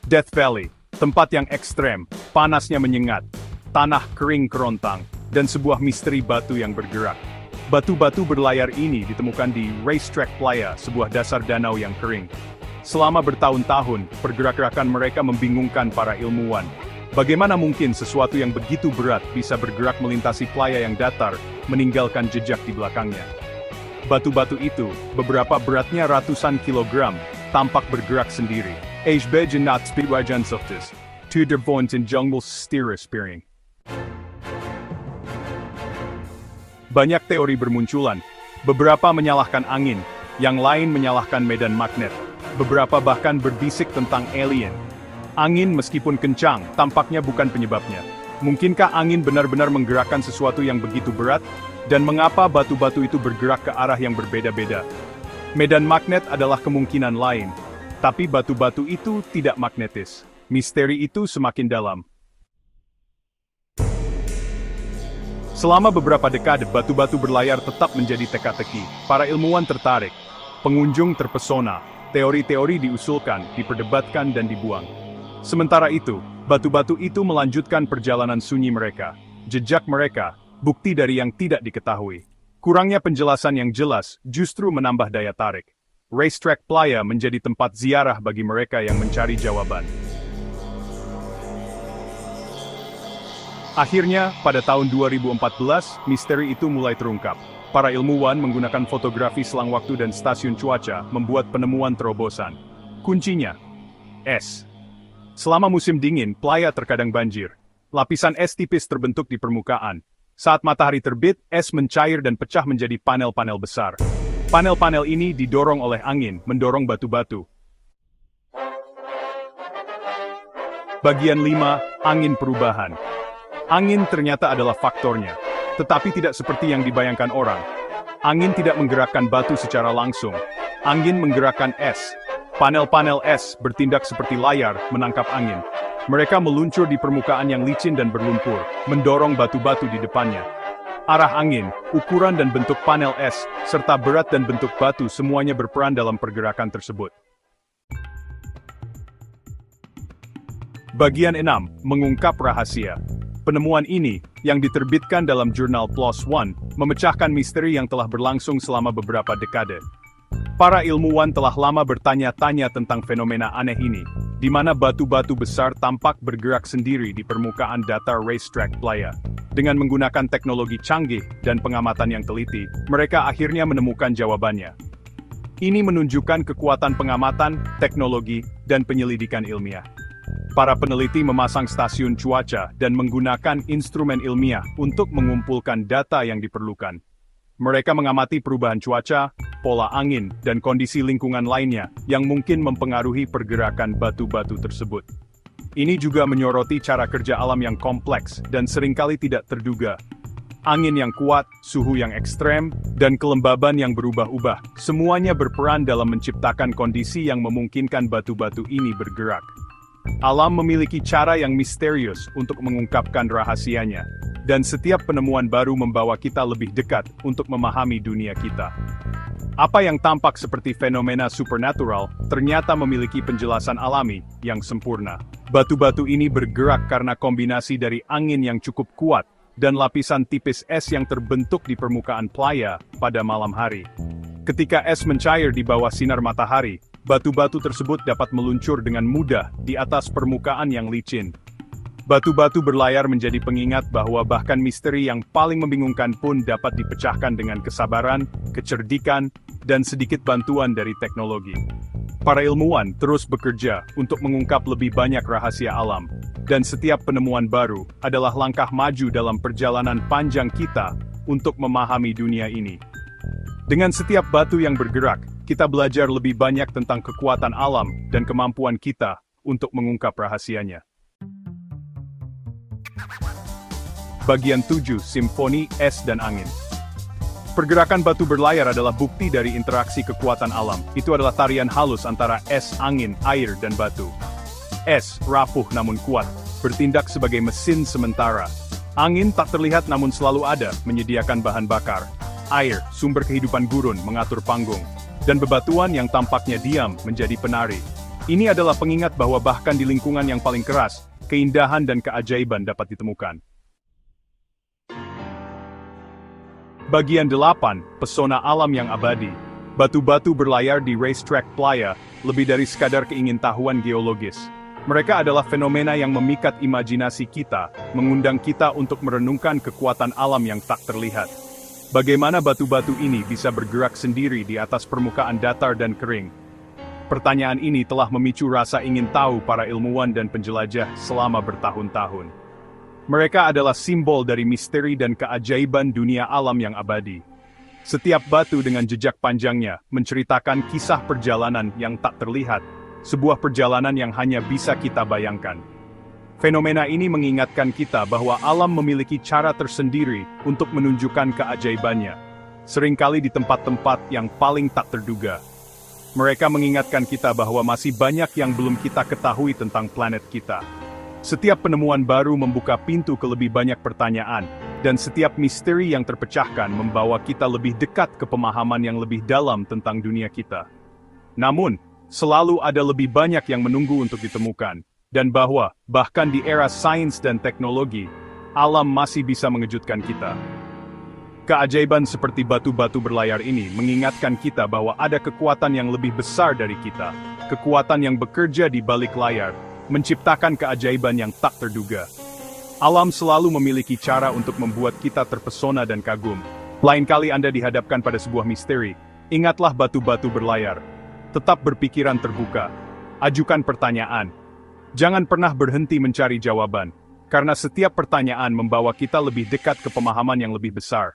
Death Valley, tempat yang ekstrem, panasnya menyengat, tanah kering kerontang, dan sebuah misteri batu yang bergerak. Batu-batu berlayar ini ditemukan di Racetrack Playa, sebuah dasar danau yang kering. Selama bertahun-tahun, pergerakan mereka membingungkan para ilmuwan. Bagaimana mungkin sesuatu yang begitu berat bisa bergerak melintasi playa yang datar, meninggalkan jejak di belakangnya? Batu-batu itu, beberapa beratnya ratusan kilogram, tampak bergerak sendiri. Ijbejen not speedwajan softes. Tudor point in jungle steer spearing. Banyak teori bermunculan. Beberapa menyalahkan angin, yang lain menyalahkan medan magnet. Beberapa bahkan berbisik tentang alien. Angin meskipun kencang, tampaknya bukan penyebabnya. Mungkinkah angin benar-benar menggerakkan sesuatu yang begitu berat? Dan mengapa batu-batu itu bergerak ke arah yang berbeda-beda? Medan magnet adalah kemungkinan lain. Tapi batu-batu itu tidak magnetis. Misteri itu semakin dalam. Selama beberapa dekade, batu-batu berlayar tetap menjadi teka-teki. Para ilmuwan tertarik. Pengunjung terpesona. Teori-teori diusulkan, diperdebatkan, dan dibuang. Sementara itu, batu-batu itu melanjutkan perjalanan sunyi mereka. Jejak mereka, bukti dari yang tidak diketahui. Kurangnya penjelasan yang jelas justru menambah daya tarik. Racetrack Playa menjadi tempat ziarah bagi mereka yang mencari jawaban. Akhirnya, pada tahun 2014, misteri itu mulai terungkap. Para ilmuwan menggunakan fotografi selang waktu dan stasiun cuaca membuat penemuan terobosan. Kuncinya, es. Selama musim dingin, playa terkadang banjir. Lapisan es tipis terbentuk di permukaan. Saat matahari terbit, es mencair dan pecah menjadi panel-panel besar. Panel-panel ini didorong oleh angin, mendorong batu-batu. Bagian 5, angin perubahan. Angin ternyata adalah faktornya, tetapi tidak seperti yang dibayangkan orang. Angin tidak menggerakkan batu secara langsung. Angin menggerakkan es. Panel-panel es bertindak seperti layar menangkap angin. Mereka meluncur di permukaan yang licin dan berlumpur, mendorong batu-batu di depannya. Arah angin, ukuran dan bentuk panel es, serta berat dan bentuk batu semuanya berperan dalam pergerakan tersebut. Bagian 6, mengungkap rahasia. Penemuan ini, yang diterbitkan dalam jurnal PLOS ONE, memecahkan misteri yang telah berlangsung selama beberapa dekade. Para ilmuwan telah lama bertanya-tanya tentang fenomena aneh ini, di mana batu-batu besar tampak bergerak sendiri di permukaan datar Racetrack Playa. Dengan menggunakan teknologi canggih dan pengamatan yang teliti, mereka akhirnya menemukan jawabannya. Ini menunjukkan kekuatan pengamatan, teknologi, dan penyelidikan ilmiah. Para peneliti memasang stasiun cuaca dan menggunakan instrumen ilmiah untuk mengumpulkan data yang diperlukan. Mereka mengamati perubahan cuaca, pola angin, dan kondisi lingkungan lainnya yang mungkin mempengaruhi pergerakan batu-batu tersebut. Ini juga menyoroti cara kerja alam yang kompleks dan seringkali tidak terduga. Angin yang kuat, suhu yang ekstrem, dan kelembaban yang berubah-ubah, semuanya berperan dalam menciptakan kondisi yang memungkinkan batu-batu ini bergerak. Alam memiliki cara yang misterius untuk mengungkapkan rahasianya, dan setiap penemuan baru membawa kita lebih dekat untuk memahami dunia kita. Apa yang tampak seperti fenomena supernatural, ternyata memiliki penjelasan alami yang sempurna. Batu-batu ini bergerak karena kombinasi dari angin yang cukup kuat dan lapisan tipis es yang terbentuk di permukaan playa pada malam hari. Ketika es mencair di bawah sinar matahari, batu-batu tersebut dapat meluncur dengan mudah di atas permukaan yang licin. Batu-batu berlayar menjadi pengingat bahwa bahkan misteri yang paling membingungkan pun dapat dipecahkan dengan kesabaran, kecerdikan, dan sedikit bantuan dari teknologi. Para ilmuwan terus bekerja untuk mengungkap lebih banyak rahasia alam, dan setiap penemuan baru adalah langkah maju dalam perjalanan panjang kita untuk memahami dunia ini. Dengan setiap batu yang bergerak, kita belajar lebih banyak tentang kekuatan alam dan kemampuan kita untuk mengungkap rahasianya. Bagian 7, Simfoni Es dan Angin. Pergerakan batu berlayar adalah bukti dari interaksi kekuatan alam. Itu adalah tarian halus antara es, angin, air, dan batu. Es, rapuh namun kuat, bertindak sebagai mesin sementara. Angin tak terlihat namun selalu ada, menyediakan bahan bakar. Air, sumber kehidupan gurun, mengatur panggung. Dan bebatuan yang tampaknya diam menjadi penari. Ini adalah pengingat bahwa bahkan di lingkungan yang paling keras, keindahan dan keajaiban dapat ditemukan. Bagian 8, Pesona Alam yang Abadi. Batu-batu berlayar di Racetrack Playa, lebih dari sekadar keingintahuan geologis. Mereka adalah fenomena yang memikat imajinasi kita, mengundang kita untuk merenungkan kekuatan alam yang tak terlihat. Bagaimana batu-batu ini bisa bergerak sendiri di atas permukaan datar dan kering? Pertanyaan ini telah memicu rasa ingin tahu para ilmuwan dan penjelajah selama bertahun-tahun. Mereka adalah simbol dari misteri dan keajaiban dunia alam yang abadi. Setiap batu dengan jejak panjangnya menceritakan kisah perjalanan yang tak terlihat, sebuah perjalanan yang hanya bisa kita bayangkan. Fenomena ini mengingatkan kita bahwa alam memiliki cara tersendiri untuk menunjukkan keajaibannya, seringkali di tempat-tempat yang paling tak terduga. Mereka mengingatkan kita bahwa masih banyak yang belum kita ketahui tentang planet kita. Setiap penemuan baru membuka pintu ke lebih banyak pertanyaan, dan setiap misteri yang terpecahkan membawa kita lebih dekat ke pemahaman yang lebih dalam tentang dunia kita. Namun, selalu ada lebih banyak yang menunggu untuk ditemukan, dan bahwa, bahkan di era sains dan teknologi, alam masih bisa mengejutkan kita. Keajaiban seperti batu-batu berlayar ini mengingatkan kita bahwa ada kekuatan yang lebih besar dari kita, kekuatan yang bekerja di balik layar, menciptakan keajaiban yang tak terduga. Alam selalu memiliki cara untuk membuat kita terpesona dan kagum. Lain kali Anda dihadapkan pada sebuah misteri, ingatlah batu-batu berlayar. Tetap berpikiran terbuka. Ajukan pertanyaan. Jangan pernah berhenti mencari jawaban, karena setiap pertanyaan membawa kita lebih dekat ke pemahaman yang lebih besar.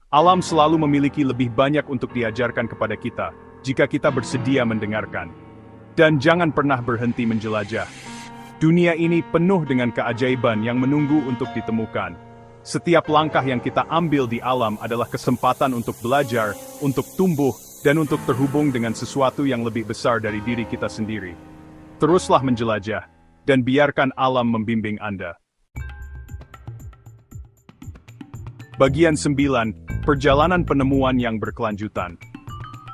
Alam selalu memiliki lebih banyak untuk diajarkan kepada kita, jika kita bersedia mendengarkan. Dan jangan pernah berhenti menjelajah. Dunia ini penuh dengan keajaiban yang menunggu untuk ditemukan. Setiap langkah yang kita ambil di alam adalah kesempatan untuk belajar, untuk tumbuh, dan untuk terhubung dengan sesuatu yang lebih besar dari diri kita sendiri. Teruslah menjelajah, dan biarkan alam membimbing Anda. Bagian 9, Perjalanan Penemuan yang Berkelanjutan.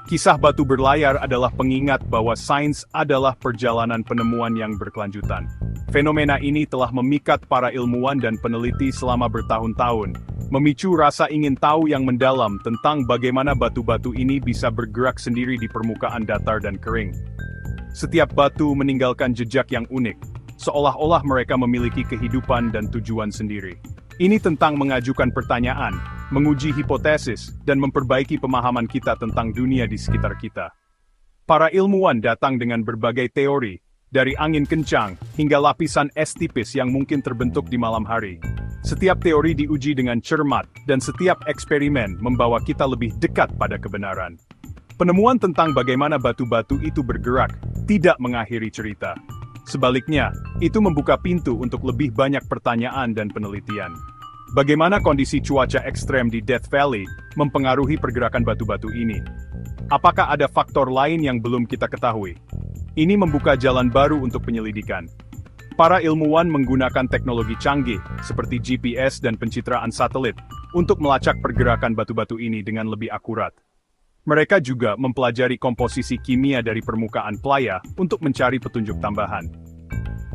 Kisah batu berlayar adalah pengingat bahwa sains adalah perjalanan penemuan yang berkelanjutan. Fenomena ini telah memikat para ilmuwan dan peneliti selama bertahun-tahun, memicu rasa ingin tahu yang mendalam tentang bagaimana batu-batu ini bisa bergerak sendiri di permukaan datar dan kering. Setiap batu meninggalkan jejak yang unik, seolah-olah mereka memiliki kehidupan dan tujuan sendiri. Ini tentang mengajukan pertanyaan, menguji hipotesis, dan memperbaiki pemahaman kita tentang dunia di sekitar kita. Para ilmuwan datang dengan berbagai teori, dari angin kencang hingga lapisan es tipis yang mungkin terbentuk di malam hari. Setiap teori diuji dengan cermat, dan setiap eksperimen membawa kita lebih dekat pada kebenaran. Penemuan tentang bagaimana batu-batu itu bergerak tidak mengakhiri cerita. Sebaliknya, itu membuka pintu untuk lebih banyak pertanyaan dan penelitian. Bagaimana kondisi cuaca ekstrem di Death Valley mempengaruhi pergerakan batu-batu ini? Apakah ada faktor lain yang belum kita ketahui? Ini membuka jalan baru untuk penyelidikan. Para ilmuwan menggunakan teknologi canggih, seperti GPS dan pencitraan satelit, untuk melacak pergerakan batu-batu ini dengan lebih akurat. Mereka juga mempelajari komposisi kimia dari permukaan playa untuk mencari petunjuk tambahan.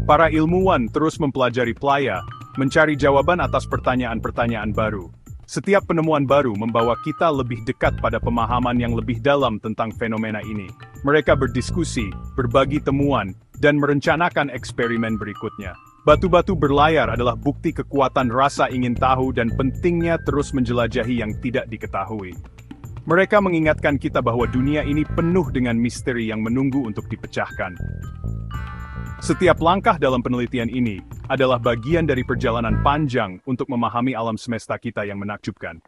Para ilmuwan terus mempelajari playa, mencari jawaban atas pertanyaan-pertanyaan baru. Setiap penemuan baru membawa kita lebih dekat pada pemahaman yang lebih dalam tentang fenomena ini. Mereka berdiskusi, berbagi temuan, dan merencanakan eksperimen berikutnya. Batu-batu berlayar adalah bukti kekuatan rasa ingin tahu dan pentingnya terus menjelajahi yang tidak diketahui. Mereka mengingatkan kita bahwa dunia ini penuh dengan misteri yang menunggu untuk dipecahkan. Setiap langkah dalam penelitian ini adalah bagian dari perjalanan panjang untuk memahami alam semesta kita yang menakjubkan.